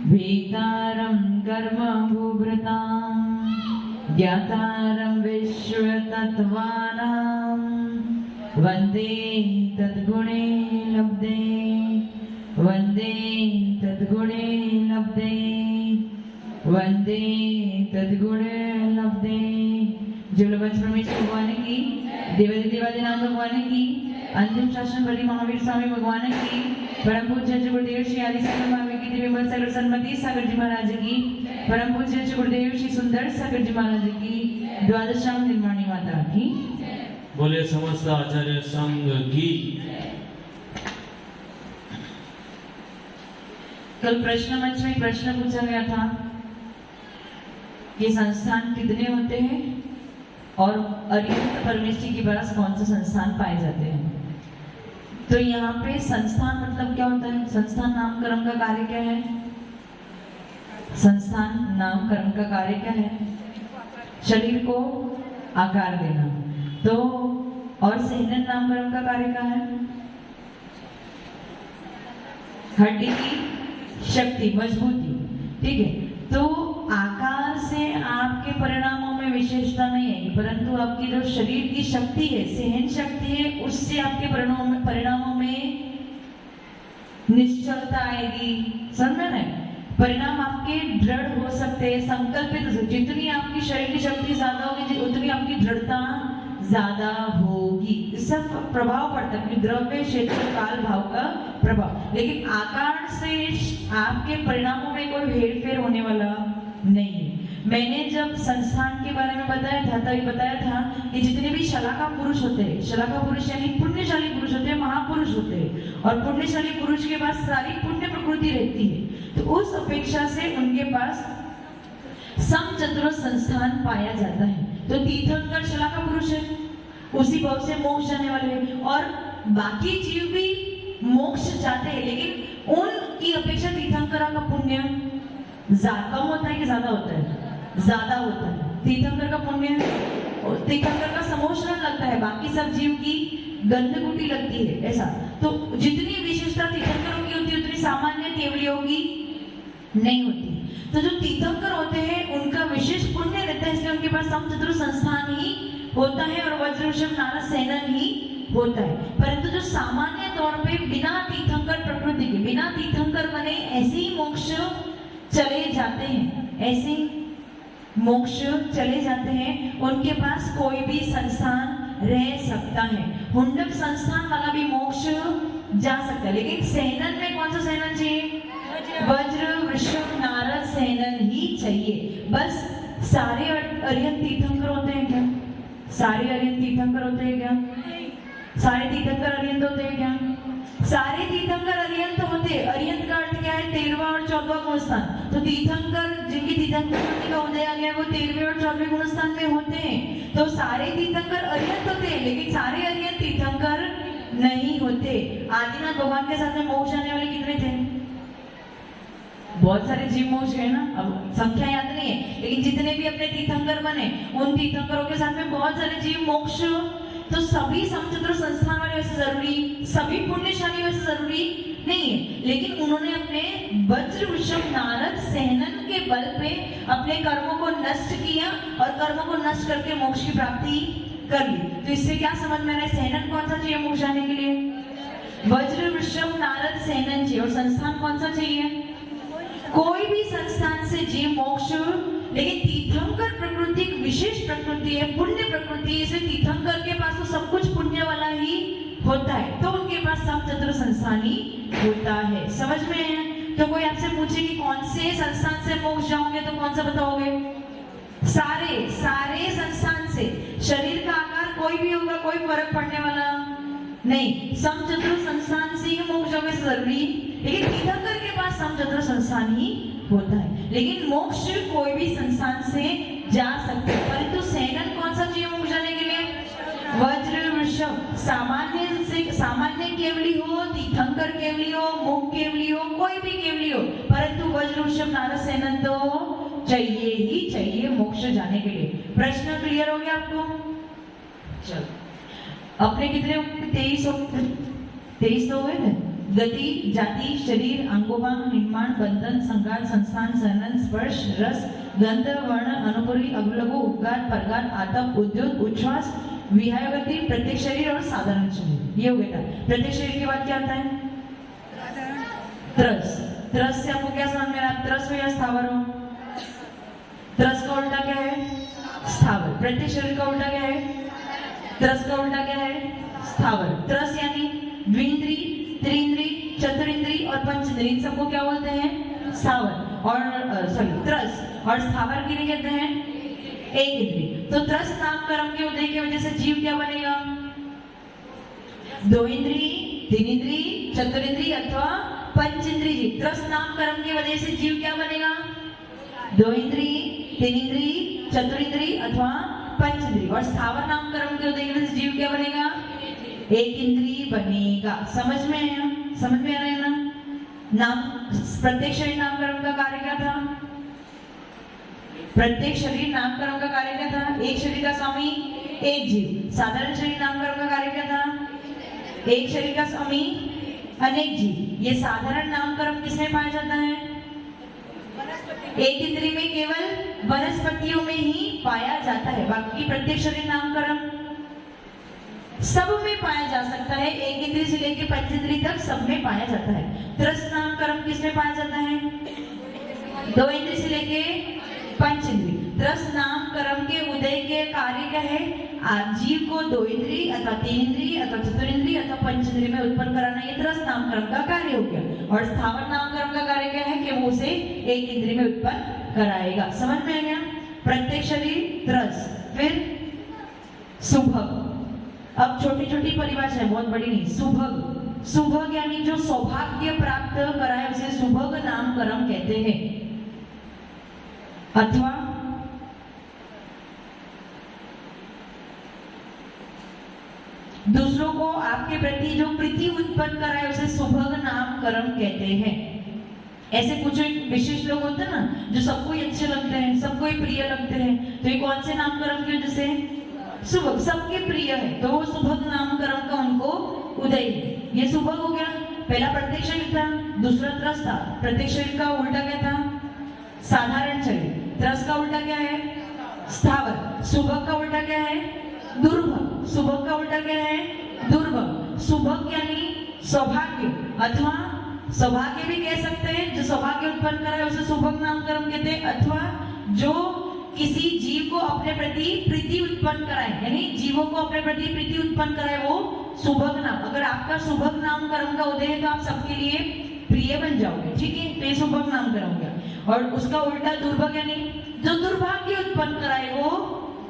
वेतारं कर्मभूभृतां ज्ञातारं विश्वतत्त्वानां वन्दे तद्गुणे लब्धे वन्दे तद्गुणे लब्धे वन्दे तद्गुणे लब्धे। जुगल वंश परमेश्वर भगवान की, देवादिदेवादिनाथ भगवान की, अंतिम शासन बलि महावीर स्वामी भगवान की, परम पूज्य गुरुदेव श्री आदि सागर महावीर की दिव्य सागर सन्मति सागर जी महाराज की, परम पूज्य गुरुदेव श्री सुंदर सागर जी महाराज की, द्वादशाम निर्माणी माता की। बोले समस्त आचार्य संघ की। कल प्रश्न मंच में प्रश्न पूछा गया था कि संस्थान कितने होते हैं और अरिहंत परमेष्टि के पास कौन से संस्थान पाए जाते हैं। तो यहाँ पे संस्थान मतलब क्या होता है? संस्थान नामकरण का कार्य क्या है? संस्थान नामकरण का कार्य क्या है? शरीर को आकार देना। तो और सहनन नामकरण का कार्य क्या है? हड्डी की शक्ति, मजबूती। ठीक है, तो आकार से आपके परिणामों में विशेषता नहीं है, परंतु आपकी जो शरीर की शक्ति है, सहन शक्ति है, उससे आपके परिणामों में निश्चलता आएगी। समझ रहे? परिणाम आपके दृढ़ हो सकते हैं, संकल्पित। जितनी आपकी शरीर की शक्ति ज्यादा होगी उतनी आपकी दृढ़ता ज्यादा होगी। इससे प्रभाव पड़ता है, द्रव्य क्षेत्र काल भाव का प्रभाव। लेकिन आकार से आपके परिणामों में कोई हेरफेर होने वाला नहीं है। मैंने जब संस्थान के बारे में बताया था तभी बताया था कि जितने भी शलाका पुरुष होते हैं, शलाका पुरुष यानी पुण्यशाली पुरुष होते हैं, महापुरुष होते हैं, और पुण्यशाली पुरुष के पास सारी पुण्य प्रकृति रहती है, तो उस अपेक्षा से उनके पास समचतुर संस्थान पाया जाता है। तो तीर्थंकर शलाका पुरुष है, उसी भाव से मोक्ष जाने वाले हैं, और बाकी जीव भी मोक्ष जाते हैं, लेकिन उनकी अपेक्षा तीर्थंकरा का पुण्य कम होता है कि ज्यादा होता है? ज्यादा होता है। तीर्थंकर का पुण्य, तीर्थंकर का समोषण लगता है, बाकी सब जीव की गंधकुटी लगती है, ऐसा। तो जितनी विशेषता तीर्थंकरों की होती है उतनी सामान्य केवलियों की नहीं होती। तो जो तीर्थंकर होते हैं उनका विशेष पुण्य रहता है, इसलिए उनके पास समचतुर संस्थान ही होता है और वज्र वृषभ नारद सेनन ही होता है। परंतु जो सामान्य तौर पे बिना तीर्थंकर प्रकृति के, बिना तीर्थंकर बने ऐसे ही मोक्ष चले जाते हैं, ऐसे मोक्ष चले जाते हैं, उनके पास कोई भी संस्थान रह सकता है। हुंडक संस्थान वाला भी मोक्ष जा सकता है, लेकिन सेनन में कौन सा सेनन चाहिए? वज्र वृषभ नारद सेनन ही चाहिए। बस सारे अरिहंत तीर्थंकर होते हैं क्या? सारे अरिहंत तीर्थंकर होते हैं क्या? सारे तीर्थंकर अरिहंत होते हैं क्या? सारे तीर्थंकर अरिहंत होते हैं। अरिहंत का अर्थ क्या है? 13वां और 14वां गुणस्थान। तो तीर्थंकर जिनकी तीर्थंकर का उदय आ गया वो 13वें और 14वें गुणस्थान में होते हैं। तो सारे तीर्थंकर अरिहंत होते हैं, लेकिन सारे अरिहंत तीर्थंकर नहीं होते। आदिनाथ भगवान के साथ में मोक्ष जाने वाले कितने थे? बहुत सारे जीव मोक्ष गए ना, अब संख्या याद नहीं है, लेकिन जितने भी अपने तीर्थंकर बने उन तीर्थंकरों के साथ में बहुत सारे जीव मोक्ष। तो सभी समचतुर संस्थान वाले वैसे जरूरी, सभी पुण्यशाली वैसे जरूरी नहीं है, लेकिन उन्होंने अपने वज्र वृषभ नारद सेनन के बल पे अपने कर्मों को नष्ट किया और कर्मों को नष्ट करके मोक्ष की प्राप्ति कर ली। तो इससे क्या समझ में आ रहा है? सेनन कौन सा चाहिए मोक्ष जाने के लिए? वज्र वृषभ नारद सेनन चाहिए। और संस्थान कौन सा चाहिए? कोई भी संस्थान से जीव मोक्ष, लेकिन तीर्थंकर प्रकृति एक विशेष प्रकृति है, पुण्य प्रकृति है, इसलिए तीर्थंकर के पास तो सब कुछ पुण्य वाला ही होता है, तो उनके पास समचतुर संस्थान ही होता है। समझ में है? तो कोई आपसे पूछे कि कौन से संस्थान से मोक्ष जाओगे तो कौन सा बताओगे? सारे संस्थान से। शरीर का आकार कोई भी होगा, कोई फर्क पड़ने वाला नहीं। समचतुर संस्थान से ही मोक्ष जाओगे जरूरी, लेकिन तीर्थंकर के पास समचतुर संस्थान ही होता है। लेकिन मोक्ष कोई भी संस्थान से जा सकते हैं, परंतु सेनन कौन सा चाहिए मोक्ष जाने के लिए? वज्र वृषभ। सामान्य केवली हो, तीर्थंकर केवली हो, मुख केवली हो, कोई भी केवली हो, परंतु वज्र वृषभ नारद सेनन तो चाहिए ही चाहिए मोक्ष जाने के लिए। प्रश्न क्लियर हो गया आपको? चलो, अपने कितने 23 तो हुए थे? गति, जाति, शरीर, अंगोपांग, निर्माण, बंधन, संघात, संस्थान, सहनन, स्पर्श, रस, गंध, वर्ण, अनुपरी, अवलघु, उपघात, परघात, आतप, उद्योग, उच्छ्वास, विहाय गति, प्रत्येक शरीर और साधारण शरीर। ये हो गया था। प्रत्येक शरीर के बाद क्या आता है? त्रस। त्रस से आपको क्या समझ में आ रहा है? त्रस हो या स्थावर हो? त्रस का उल्टा क्या है? स्थावर। प्रत्येक शरीर का उल्टा क्या है? त्रस का उल्टा क्या है? स्थावर। त्रस यानी द्विंद्री, त्रिंद्री, चतुरिंद्री और पंचेंद्री, इन सबको क्या बोलते हैं? स्थावर। और त्रस और स्थावर किन्हें कहते हैं? एक इंद्री। तो त्रस नामकरण के उदय की वजह से जीव क्या बनेगा? दो इंद्री, तीन इंद्री, चतुरिंद्री अथवा पंचेंद्री जीव। त्रस नामकरण की वजह से जीव क्या बनेगा? दो इंद्री, तीन इंद्री, चतुरिंद्री अथवा पंचेंद्री। और स्थावर नामकरण के उदय की वजह से जीव क्या बनेगा? एक इंद्री बनेगा। समझ में आया? समझ में आ रहा है ना? नाम प्रत्येक शरीर नामकरण का कार्य क्या था? प्रत्येक शरीर नामकरण का कार्य क्या था? एक शरीर का स्वामी एक जीव। साधारण शरीर नामकरण का कार्य क्या था? एक शरीर का स्वामी अनेक जीव। ये साधारण नामकरण किसमें पाया जाता है? एक इंद्री में केवल वनस्पतियों में ही पाया जाता है। बाकी प्रत्येक शरीर नामकरण सब में पाया जा सकता है। एक इंद्री से लेकर पंचेंद्री तक सब में पाया जाता है। त्रस नामकरण किसमें पाया जाता है? दो इंद्री से लेकर पंचेंद्री। त्रस नामकरण के उदय के कार्य क्या है? जीव को दो इंद्री अथवा तीन इंद्री अथवा चतुरिंद्री अथवा पंचेंद्री में उत्पन्न कराना, ये त्रस नामकरण का कार्य हो गया। और स्थावर नामकरण का कार्य क्या है? कि वो उसे एक इंद्री में उत्पन्न कराएगा। समझ में आ गया? प्रत्येक शरीर त्रस। फिर सुभग। अब छोटी छोटी परिभाषा है, बहुत बड़ी नहीं। सुभग। सुभग यानी जो सौभाग्य प्राप्त कराए उसे सुभग नामकरण कहते हैं। अथवा दूसरों को आपके प्रति जो प्रीति उत्पन्न कराए उसे सुभग नामकरण कहते हैं। ऐसे कुछ एक विशेष लोग होते हैं ना, जो सबको ही अच्छे लगते हैं, सबको ही प्रिय लगते हैं, तो ये कौन से नामकरण की वजह से? सुभग। सबके प्रिय है तो वो सुभग नामकरण का उनको उदय है। ये सुभग हो गया। पहला प्रत्येक शरीर था, दूसरा त्रस था। प्रत्येक शरीर का उल्टा क्या था? साधारण शरीर। त्रस का उल्टा क्या है? स्थावर। सुभग का उल्टा क्या है? दुर्भग। सुभग का उल्टा क्या है? दुर्भग। सुभग यानी सौभाग्य अथवा सौभाग्य भी कह सकते हैं। जो सौभाग्य उत्पन्न कराए उसे सुभग नामकरण कहते हैं। अथवा जो किसी जीव को अपने प्रति प्रीति उत्पन्न कराए, यानी जीवों को अपने प्रति प्रीति उत्पन्न कराए, वो सुभग नाम। अगर आपका सुभग नामकरण का उदय है तो आप सबके लिए प्रिय बन जाओगे। ठीक है, तो ये सुभग नामकरण हो गया। और उसका उल्टा दुर्भग यानी जो दुर्भाग्य उत्पन्न कराए वो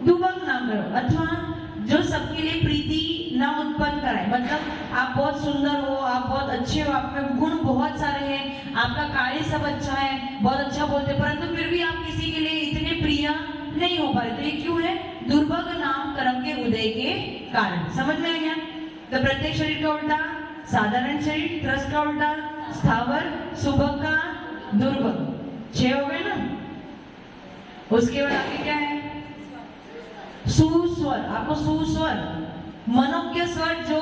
दुर्भग नामकरण। अथवा जो सबके लिए प्रीति न उत्पन्न कराए, मतलब आप बहुत सुंदर हो, आप बहुत अच्छे हो, आप में गुण बहुत सारे हैं, आपका कार्य सब अच्छा है, बहुत अच्छा बोलते, परंतु फिर भी आप किसी के लिए इतने प्रिय नहीं हो पा रहे, तो ये क्यों है? दुर्भग नामकरण के उदय के कारण। समझ में आ गया? तो प्रत्येक शरीर का उल्टा साधारण शरीर, त्रस का उल्टा स्थावर, सुभग का दुर्भग। 6 हो गए ना? उसके बाद आगे क्या है? सुस्वर। आपको सुस्वर, मनोज्ञ स्वर, जो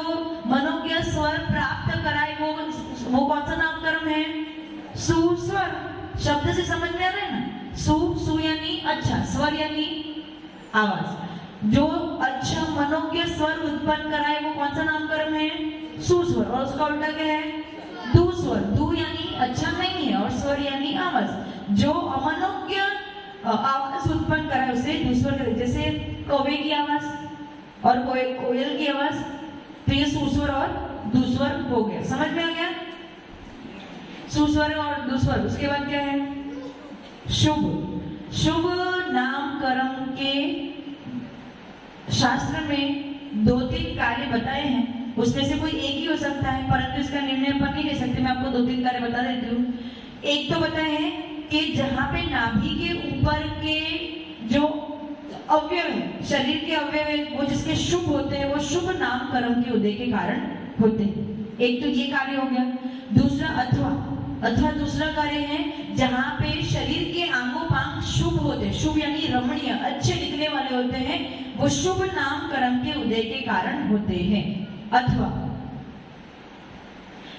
मनोज्ञ स्वर प्राप्त कराए वो कौन सा नामकरण है? सुस्वर। शब्द से समझ में आ रहा है ना? सु यानी अच्छा, स्वर यानी आवाज। जो अच्छा मनोज्ञ स्वर उत्पन्न कराए वो कौन सा नामकरण है? सुस्वर। और उसका उल्टा क्या है? दुस्वर। दु यानी अच्छा नहीं है और स्वर यानी आवाज। जो अमनोज्ञ आवाज उत्पन्न कराए उसे दुस्वर कहते हैं। जैसे कौवे की आवाज और कोयल की आवाज, तो ये सुस्वर और दुस्वर हो गया। समझ में आ गया? सुस्वर और दुस्वर। उसके बाद क्या है? शुभ। शुभ नामकरण के शास्त्र में 2-3 कार्य बताए हैं, उसमें से कोई एक ही हो सकता है, परंतु इसका निर्णय अपन नहीं ले सकते। मैं आपको 2-3 कार्य बता देती हूँ। एक तो बताए हैं कि जहां पे नाभि के ऊपर के जो अवयव है, शरीर के अवयव है, वो जिसके शुभ होते हैं वो शुभ नामकरण के उदय के कारण होते हैं। एक तो ये कार्य हो गया। दूसरा अथवा दूसरा कार्य है जहां पे शरीर के अंगोपांग शुभ होते हैं, शुभ यानी रमणीय, अच्छे दिखने वाले होते हैं, वो शुभ नामकरण के उदय के कारण होते हैं। अथवा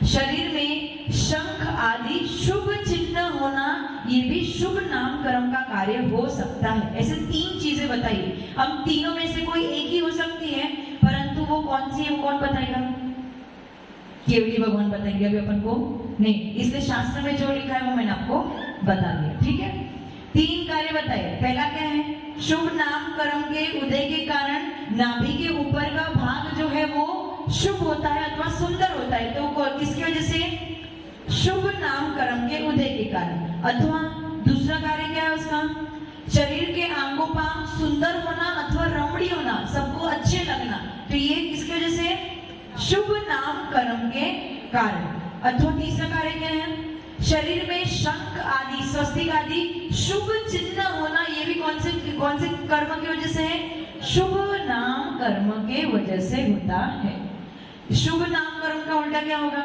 शरीर में शंख आदि शुभ चिन्ह होना ये भी शुभ नामकरण का कार्य हो सकता है। ऐसे 3 चीजें बताइए। हम तीनों में से कोई एक ही हो सकती है, परंतु वो कौन सी है वो कौन बताएगा? केवली भगवान बताएंगे अभी अपन को नहीं, इसलिए शास्त्र में जो लिखा है वो मैंने आपको बता दिया। ठीक है, 3 कार्य बताए। पहला क्या है? शुभ नामकरण के उदय के कारण नाभि के ऊपर का भाग जो है वो शुभ होता है अथवा सुंदर होता है। तो किसकी वजह से? शुभ नामकरण के उदय के कारण। अथवा दूसरा कार्य क्या है उसका? शरीर के अंगों का सुंदर होना अथवा रमणीय होना, सबको अच्छे लगना। तो ये किसकी वजह से? शुभ नामकरण के कारण। अथवा तीसरा कार्य क्या है? शरीर में शंख आदि स्वस्तिक आदि शुभ चिन्ह होना, ये भी कौन से कर्म की वजह से है? शुभ नाम कर्म के वजह से होता है। शुभ नाम कर्म का उल्टा क्या होगा?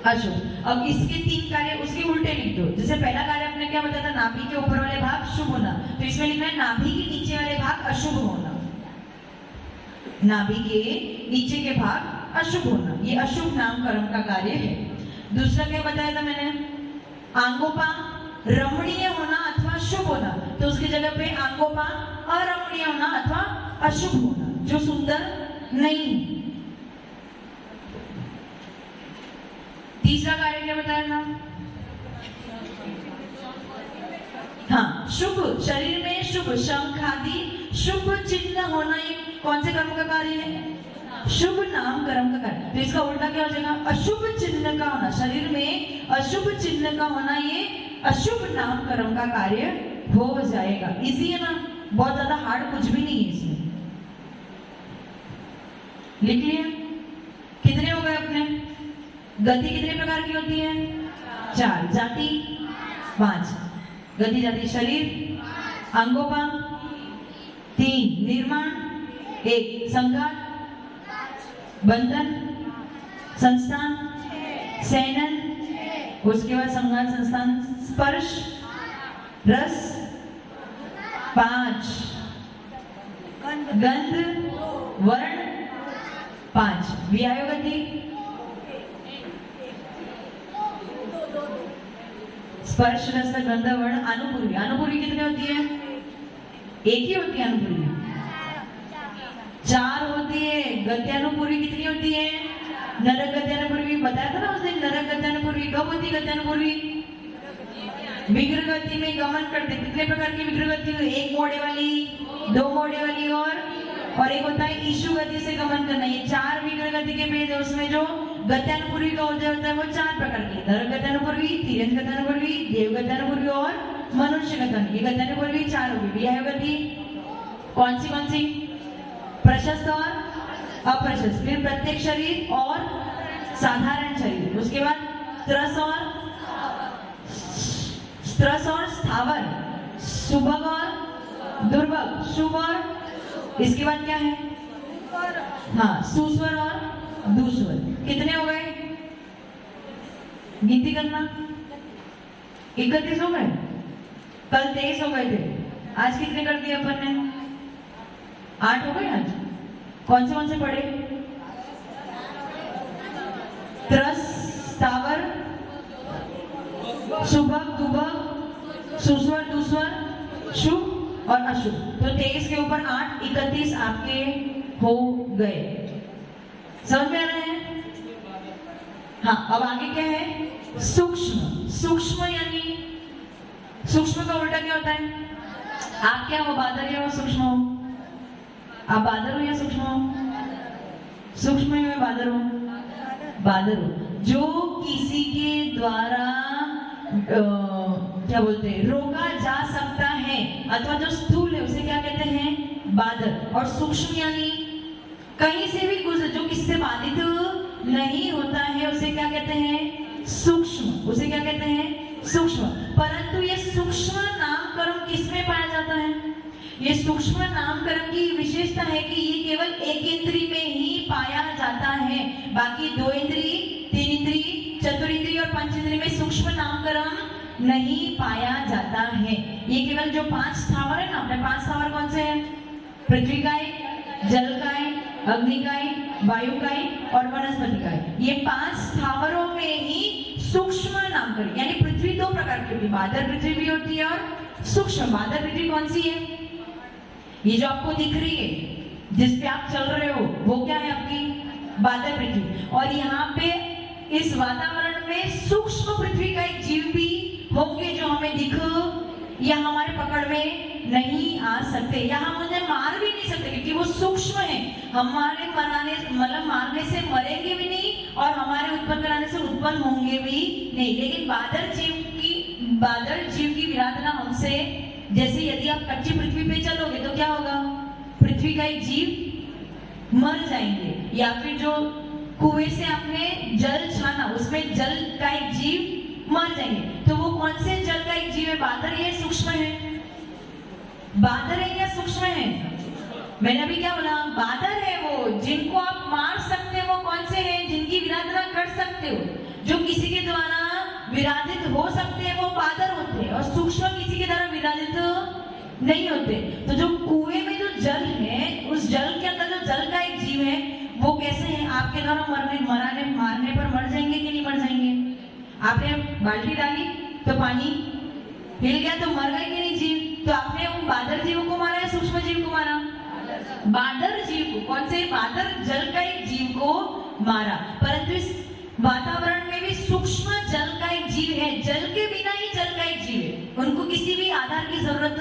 अशुभ। अब इसके 3 कार्य उसके उल्टे लिख दो। जैसे पहला कार्य आपने क्या बताया था? नाभि के ऊपर वाले भाग शुभ होना, तो इसमें लिखना है नाभि के नीचे वाले भाग अशुभ होना। नाभि के नीचे के भाग अशुभ होना, ये अशुभ नाम कर्म का कार्य है। दूसरा क्या बताया था मैंने? आंगोपा रमणीय होना अथवा शुभ होना, तो उसकी जगह पे आंगोपा अरमणीय होना अथवा अशुभ होना, जो सुंदर नहीं। तीसरा कार्य क्या बताया था? हाँ, शुभ, शरीर में शुभ शंख आदि शुभ चिन्ह होना, ये कौन से कर्म का कार्य है? शुभ नाम कर्म का कार्य। तो इसका उल्टा क्या हो जाएगा? अशुभ चिन्ह का होना। शरीर में अशुभ चिन्ह का होना ये अशुभ नाम कर्म का कार्य हो जाएगा। इजी है ना, बहुत ज्यादा हार्ड कुछ भी नहीं है इसमें। लिख लिया? कितने हो गए अपने? गति कितने प्रकार की होती है? 4। जाति 5। गति जाति शरीर, अंगोपा 3, निर्माण 1, संघात, बंधन, संस्थान, सैनन, उसके बाद संघात संस्थान, स्पर्श, रस 5, गंध, वर्ण 5, व्याय गति, स्पर्श रस गंध वर्ण, अनुपूर्वी। अनुपूर्वी कितनी होती है? एक ही होती है अनुपूर्वी। 4 होती है। गत्यानुपूर्वी कितनी होती है? नरक गत्यानुपूर्वी बताया था ना उस दिन। नरक गत्यानुपूर्वी कब होती है? गत्यानुपूर्वी विग्रह गति में गमन करते। कितने प्रकार की विग्रह गति? 1 मोड़े वाली, 2 मोड़े वाली और एक होता है ईशु गति से गमन करना। ये 4 विग्रह गति के भेद है। उसमें जो गत्यानुपूर्वी का उदय होता है वो 4 प्रकार की, नरक गत्यानुपूर्वी, तिर्यन गत्यानुपूर्वी, देव गत्यानुपूर्वी और मनुष्य गत्यानुपूर्वी। ये गत्यानुपूर्वी 4 होगी। व्याय गति कौन सी? प्रशस्त और अप्रशस्त। फिर प्रत्येक शरीर और साधारण शरीर। उसके बाद त्रस और स्थावर, सुभग और दुर्भग, शुभ और इसके बाद क्या है? हाँ, सुस्वर और दुस्वर। कितने हो गए? गिनती करना। 31 हो गए। कल 23 हो गए थे। आज कितने कर दिए अपन ने? 8 हो गए आज। कौन से पढ़े? त्रस, स्थावर, सुभग, दुभग, सुस्वर, दुस्वर, शुभ और अशुभ। तो 23 के ऊपर 8, 31 आपके हो गए। समझ में आ रहे हैं? हाँ, अब आगे क्या है? सूक्ष्म। सूक्ष्म यानी सूक्ष्म का उल्टा क्या होता है? आप क्या हो? बादर या सूक्ष्म हो? आप बादर हो या सूक्ष्म हो? सूक्ष्म है मैं बादर हूं? बादर हो। जो किसी के द्वारा क्या बोलते हैं, रोका जा सकता है अथवा जो स्थूल है उसे क्या कहते हैं? बादर। और सूक्ष्म यानी कहीं से भी गुजर, जो किससे बाधित नहीं होता है उसे क्या कहते हैं? सूक्ष्म। उसे क्या कहते हैं? सूक्ष्म। परंतु ये सूक्ष्म नामकरण किसमें पाया जाता है? ये सूक्ष्म नामकरण की विशेषता है कि ये केवल एक इंद्रिय में ही पाया जाता है। बाकी 2 इंद्रिय, 3 इंद्रिय, चतुरिंद्रिय और पंचेंद्रिय में सूक्ष्म नामकरण नहीं पाया जाता है। ये केवल जो 5 स्थावर है ना, अपने 5 स्थावर कौन से हैं? पृथ्वी काय, जल काय, अग्निकाय, वायुकाय और वनस्पतिकाय। ये 5 स्थावरों में ही सूक्ष्म नामकरण, यानी पृथ्वी 2 प्रकार की होती है, बादल पृथ्वी भी होती है और सूक्ष्म। बादल पृथ्वी कौन सी है? ये जो आपको दिख रही है, जिस पे आप चल रहे हो, वो क्या है? आपकी बादल पृथ्वी। और यहाँ पे इस वातावरण में सूक्ष्म पृथ्वी का एक जीव भी होंगे जो हमें दिख या हमारे पकड़ में नहीं आ सकते, या हम उन्हें मार भी नहीं सकते क्योंकि वो सूक्ष्म है। हमारे मारने से मरेंगे भी नहीं और हमारे उत्पन्न कराने से उत्पन्न होंगे भी नहीं। लेकिन बादल जीव की विराधना हमसे, जैसे यदि आप कच्ची पृथ्वी पे चलोगे तो क्या होगा? पृथ्वी का एक जीव मर जाएंगे, या फिर जो कुएं से आपने जल छाना उसमें जल का एक जीव मर जाएंगे। तो वो कौन से जल का एक जीव है? बादल है, सूक्ष्म है? बादल है या सूक्ष्म है? मैंने अभी क्या बोला? बादल है वो, जिनको आप मार सकते हो। वो कौन से हैं? जिनकी विराधना कर सकते हो, जो किसी के द्वारा विराधित हो सकते हैं, वो बादल होते हैं। और सूक्ष्म किसी के द्वारा विराधित नहीं होते। तो जो कुएं में जो जल है, उस जल के अंदर जो जल का एक जीव है, वो कैसे है? आपके द्वारा मारने पर मर जाएंगे कि नहीं मर जाएंगे? आपने बाल्टी डाली तो पानी हिल गया तो मर गए कि नहीं जीव? तो आपने उन बादल जीव को मारा या सूक्ष्म जीव को मारा? बादल जीव को। कौन से? बादल जल का एक जीव को मारा। परंतु इस वातावरण में भी सूक्ष्म जल का एक जीव है, जल के बिना ही जल का एक जीव है। उनको किसी भी आधार की जरूरत,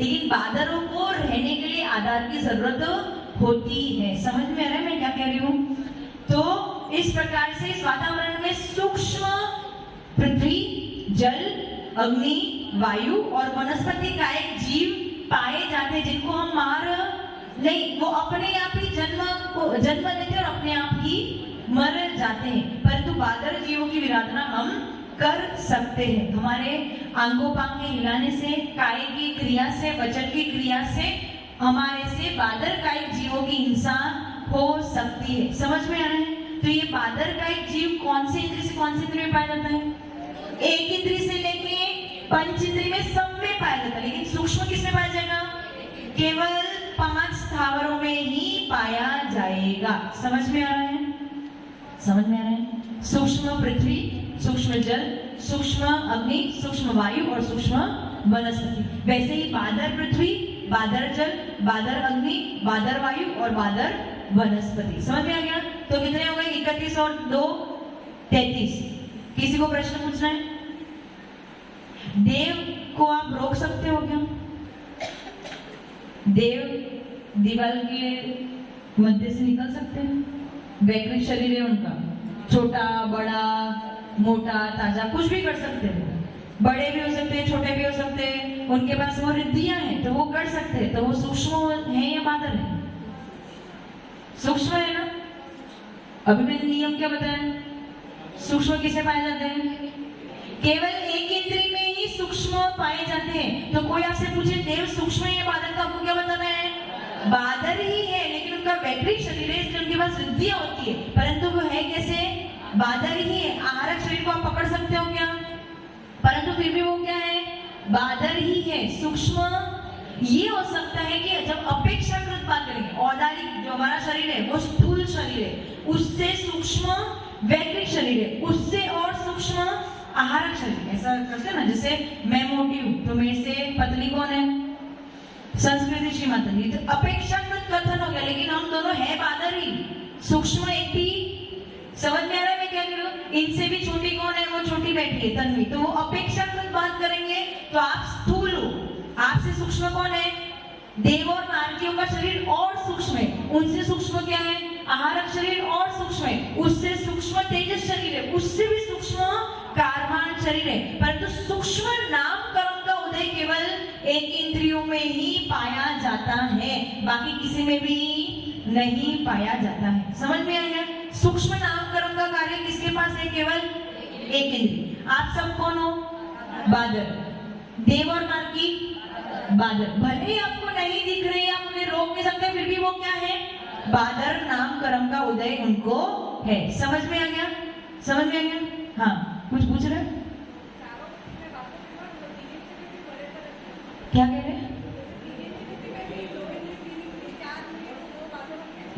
लेकिन बादलों को रहने के लिए आधार की जरूरत होती है। समझ में आ रहा है मैं क्या कह रही हूँ? तो इस प्रकार से इस वातावरण में सूक्ष्म पृथ्वी, जल, अग्नि, वायु और वनस्पति का एक जीव पाए जाते हैं, जिनको हम मार नहीं, वो अपने आप ही जन्म लेते हैं और अपने आप ही मर जाते हैं। परंतु बादल जीवों की विराधना हम कर सकते हैं। हमारे अंगोपांग के हिलाने से, काय की क्रिया से, वचन की क्रिया से हमारे से बादल कायिक जीवों की हिंसा हो सकती है। समझ में आ रहा है? तो ये बादल कायिक जीव कौन से इंद्रिय से कौन से इंद्रिय में पाया जाता है? एक इंद्रिय से लेके पंच इंद्रिय में सब में पाया जाता है। लेकिन सूक्ष्म किसमें पाया जाएगा? केवल 5 स्थावरों में ही पाया जाएगा। समझ में आ रहा है? समझ में आ रहा है? सूक्ष्म पृथ्वी, सूक्ष्म जल, सूक्ष्म अग्नि, सूक्ष्म वायु और सूक्ष्म वनस्पति। वैसे ही बादल पृथ्वी, बादल जल, बादल अग्नि, बादल वायु और बादल वनस्पति। समझ में आ गया? तो कितने हो गए? 31 और 2 33। किसी को प्रश्न पूछना है? देव को आप रोक सकते हो क्या? देव दीवार के मध्य से निकल सकते हैं? वैकृत शरीर है उनका, छोटा बड़ा मोटा ताजा कुछ भी कर सकते हैं। बड़े भी हो सकते हैं, छोटे भी हो सकते हैं। उनके पास वो रिद्धियां हैं तो वो कर सकते हैं। तो वो सूक्ष्म है या बादल है? सूक्ष्म है ना? अभी मैंने नियम क्या बताया? सूक्ष्म किसे पाए जाते हैं? केवल एक इंद्रिय में ही सूक्ष्म पाए जाते हैं। तो कोई आपसे पूछे देव सूक्ष्म है या बादल, तो आपको क्या बताना है? बादल ही है, लेकिन उनका वैकृत शरीर है, इसलिए उनके पास रिद्धियां होती है। परंतु वो है कैसे? बादल ही है। आहारक शरीर को आप पकड़ सकते हो क्या? परंतु फिर भी वो क्या है? बादल ही है। सूक्ष्म ये हो सकता है कि जब अपेक्षाकृत बात करेंगे, औदारिक जो हमारा शरीर है वो स्थूल शरीर है, उससे सूक्ष्म वैकृत शरीर है, उससे और सूक्ष्म आहारक शरीर। ऐसा करते हैं ना, जैसे मैं मोटी हूँ तो मेरे से पतली कौन है? संस्कृति श्री माता। तो अपेक्षाकृत कथन हो गया, लेकिन हम दोनों है बादल ही। सूक्ष्म एक भी समझ में आ रहा है मैं क्या कह रही हूँ? इनसे भी छोटी कौन है? वो छोटी बैठी है तन्वी। तो वो अपेक्षाकृत बात करेंगे तो आप स्थूल हो, आपसे सूक्ष्म कौन है? देव और नारकियों का शरीर और सूक्ष्म है। उनसे सूक्ष्म क्या है? आहारक शरीर और सूक्ष्म है। उससे सूक्ष्म तेजस शरीर है, उससे भी सूक्ष्म कार्बन शरीर है। परंतु सूक्ष्म नाम कर्म का उदय केवल एक इंद्रियों में ही पाया जाता है, बाकी किसी में भी नहीं पाया जाता है। समझ में आया? सूक्ष्म नाम कर्म का कार्य किसके पास है? केवल एक इंद्रिय। आप सब कौन हो? बादल। देव और नारकी बादल। भले आपको नहीं दिख रहे, आप उन्हें रोक नहीं सकते, फिर भी वो क्या है? बादल नाम कर्म का उदय उनको है। समझ में आ गया? समझ में आ गया? हाँ, कुछ पूछ रहे? क्या कह रहे?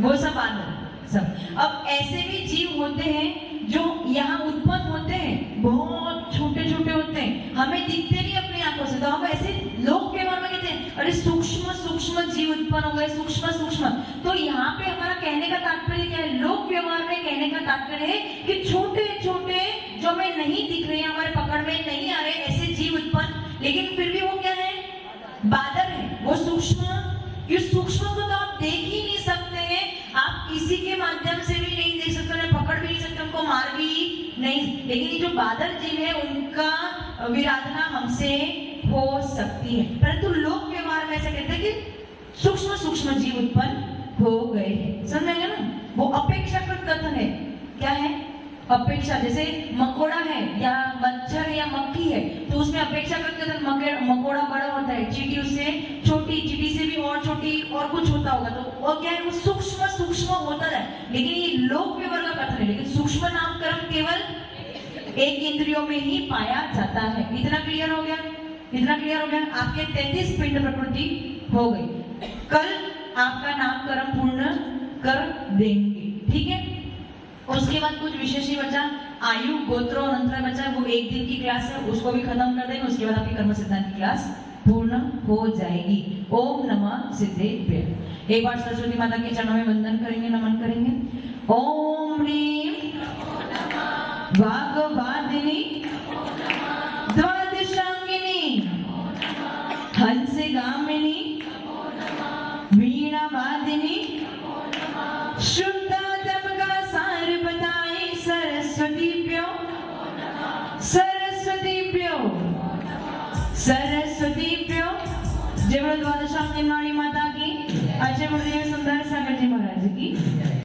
वो सब बादल सब। अब ऐसे भी जीव होते हैं जो यहाँ उत्पन्न होते हैं, बहुत छोटे छोटे होते हैं, हमें दिखते नहीं अपनी आंखों से, तो हम ऐसे लोक व्यवहार में कहते हैं अरे सूक्ष्म सूक्ष्म जीव उत्पन्न हो गए, सूक्ष्म सूक्ष्म। तो यहाँ पे हमारा कहने का तात्पर्य क्या है? लोक व्यवहार में कहने का तात्पर्य है कि छोटे छोटे जो हमें नहीं दिख रहे हैं, हमारे पकड़ में नहीं आ रहे, ऐसे जीव उत्पन्न, लेकिन फिर भी वो क्या है? बादल है, वो सूक्ष्म। इस सूक्ष्म को तो आप देख ही नहीं सकते हैं, आप किसी के माध्यम से भी नहीं देख सकते, उन्हें पकड़ भी नहीं सकते, उनको मार भी नहीं, लेकिन ये जो बादल जीव है उनका विराधना हमसे हो सकती है। परंतु लोक व्यवहार में ऐसा कहते हैं कि सूक्ष्म सूक्ष्म जीव उत्पन्न हो गए हैं। समझ में आया ना? वो अपेक्षाकृत कथन है। क्या है? अपेक्षा। जैसे मकोड़ा है या मच्छर है या मक्खी है, तो उसमें अपेक्षाकृत कथन मकोड़ा बड़ा होता है, चींटी उससे छोटी, चींटी से भी और छोटी और कुछ होता होगा, तो वो क्या है? वो सूक्ष्म सूक्ष्म होता है। लेकिन ये लोक व्यवहार का कथन है, लेकिन सूक्ष्म नामकरण केवल एक इंद्रियों में ही पाया जाता है। इतना क्लियर हो गया? इतना क्लियर हो गया? आपके 33 पिंड प्रकृति हो गई। कल आपका नामकरण पूर्ण कर देंगे, ठीक है? उसके बाद कुछ विशेष ही बचा, आयु गोत्र और अंतर बचा है, वो एक दिन की क्लास है, उसको भी खत्म कर देंगे। उसके बाद आपकी कर्म सिद्धांत की क्लास पूर्ण हो जाएगी। ओम नमः सिद्धेभ्यः। एक बार सरस्वती माता के चरणों में वंदन करेंगे, नमन करेंगे। ओम ह्रीं वाक्